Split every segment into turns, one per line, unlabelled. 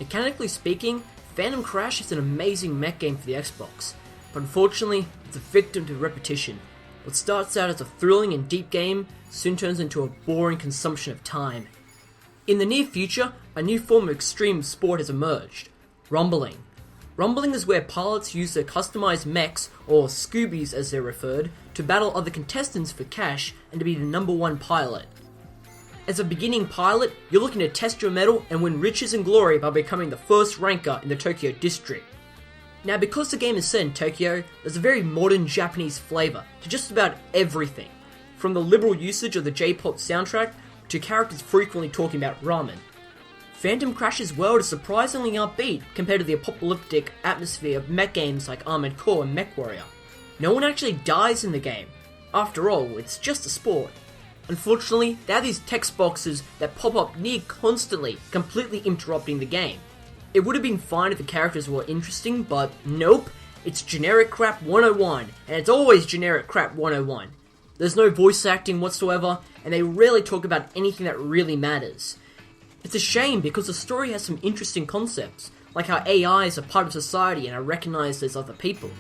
Mechanically speaking, Phantom Crash is an amazing mech game for the Xbox, but unfortunately, it's a victim to repetition. What starts out as a thrilling and deep game soon turns into a boring consumption of time. In the near future, a new form of extreme sport has emerged: rumbling. Rumbling is where pilots use their customized mechs, or Scoobies as they're referred, to battle other contestants for cash and to be the number one pilot. As a beginning pilot, you're looking to test your mettle and win riches and glory by becoming the first ranker in the Tokyo district. Now, because the game is set in Tokyo, there's a very modern Japanese flavour to just about everything, from the liberal usage of the J-pop soundtrack to characters frequently talking about ramen. Phantom Crash's world is surprisingly upbeat compared to the apocalyptic atmosphere of mech games like Armored Core and MechWarrior. No one actually dies in the game. After all, it's just a sport. Unfortunately, they have these text boxes that pop up near constantly, completely interrupting the game. It would have been fine if the characters were interesting, but nope, it's generic crap 101, and it's always generic crap 101. There's no voice acting whatsoever, and they rarely talk about anything that really matters. It's a shame because the story has some interesting concepts, like how AI is a part of society and are recognized as other people.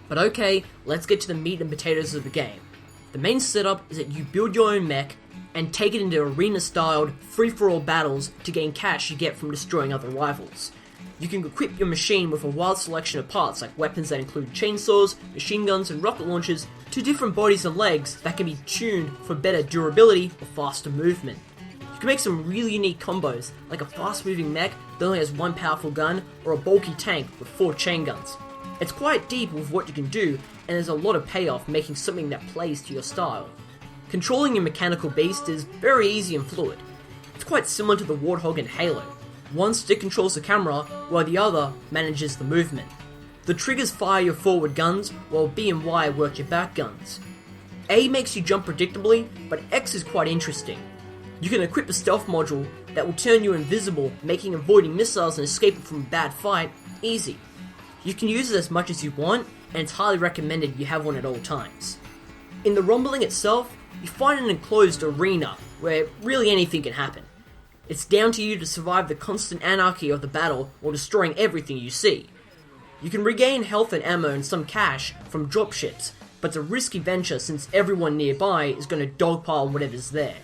But okay, let's get to the meat and potatoes of the game. The main setup is that you build your own mech and take it into arena-styled, free-for-all battles to gain cash you get from destroying other rivals. You can equip your machine with a wild selection of parts like weapons that include chainsaws, machine guns and rocket launchers, to different bodies and legs that can be tuned for better durability or faster movement. You can make some really unique combos, like a fast-moving mech that only has one powerful gun, or a bulky tank with 4 chain guns. It's quite deep with what you can do, and there's a lot of payoff making something that plays to your style. Controlling your mechanical beast is very easy and fluid. It's quite similar to the Warthog in Halo. One stick controls the camera, while the other manages the movement. The triggers fire your forward guns, while B and Y work your back guns. A makes you jump predictably, but X is quite interesting. You can equip a stealth module that will turn you invisible, making avoiding missiles and escaping from a bad fight easy. You can use it as much as you want, and it's highly recommended you have one at all times. In the rumbling itself, you find an enclosed arena where really anything can happen. It's down to you to survive the constant anarchy of the battle while destroying everything you see. You can regain health and ammo and some cash from dropships, but it's a risky venture since everyone nearby is going to dogpile whatever's there.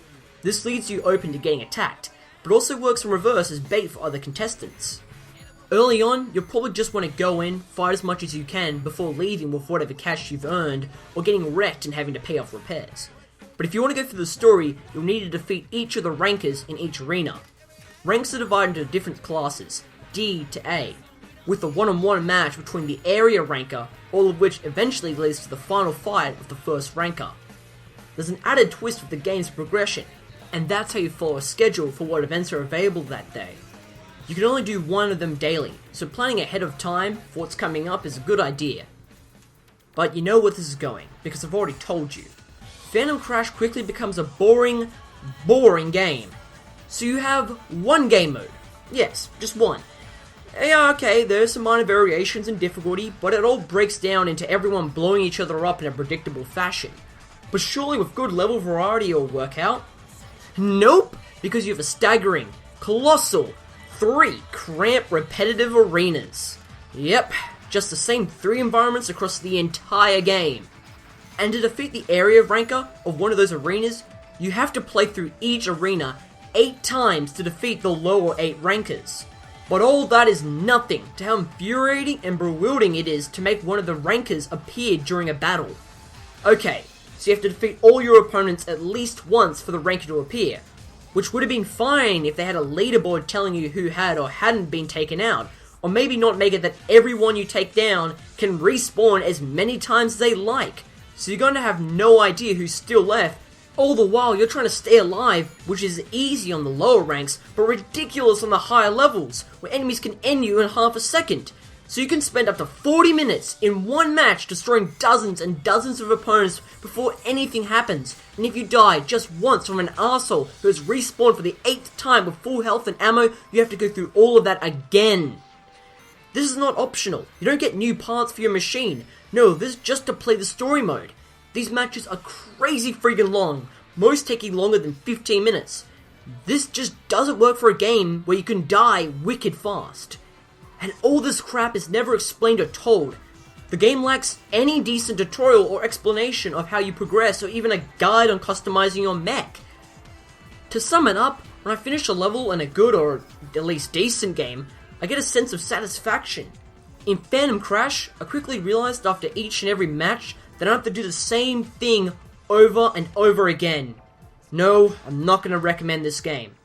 This leaves you open to getting attacked, but also works in reverse as bait for other contestants. Early on, you'll probably just want to go in, fight as much as you can before leaving with whatever cash you've earned, or getting wrecked and having to pay off repairs. But if you want to go through the story, you'll need to defeat each of the rankers in each arena. Ranks are divided into different classes, D to A, with a one-on-one match between the area ranker, all of which eventually leads to the final fight of the first ranker. There's an added twist with the game's progression, and that's how you follow a schedule for what events are available that day. You can only do one of them daily, so planning ahead of time for what's coming up is a good idea. But you know where this is going, because I've already told you. Phantom Crash quickly becomes a boring game. So you have one game mode. Yes, just one. Yeah, okay, there's some minor variations in difficulty, but it all breaks down into everyone blowing each other up in a predictable fashion. But surely with good level variety it'll work out? Nope, because you have a staggering, colossal, 3 cramped repetitive arenas. Yep, just the same 3 environments across the entire game. And to defeat the area ranker of one of those arenas, you have to play through each arena 8 times to defeat the lower 8 rankers. But all that is nothing to how infuriating and bewildering it is to make one of the rankers appear during a battle. Okay, so you have to defeat all your opponents at least once for the ranker to appear, which would have been fine if they had a leaderboard telling you who had or hadn't been taken out, or maybe not make it that everyone you take down can respawn as many times as they like, so you're going to have no idea who's still left. All the while you're trying to stay alive, which is easy on the lower ranks, but ridiculous on the higher levels, where enemies can end you in half a second. So you can spend up to 40 minutes in one match destroying dozens and dozens of opponents before anything happens. And if you die just once from an arsehole who has respawned for the 8th time with full health and ammo, you have to go through all of that again. This is not optional. You don't get new parts for your machine. No, this is just to play the story mode. These matches are crazy freaking long, most taking longer than 15 minutes. This just doesn't work for a game where you can die wicked fast. And all this crap is never explained or told. The game lacks any decent tutorial or explanation of how you progress, or even a guide on customizing your mech. To sum it up, when I finish a level in a good or at least decent game, I get a sense of satisfaction. In Phantom Crash, I quickly realized after each and every match that I have to do the same thing over and over again. No, I'm not going to recommend this game.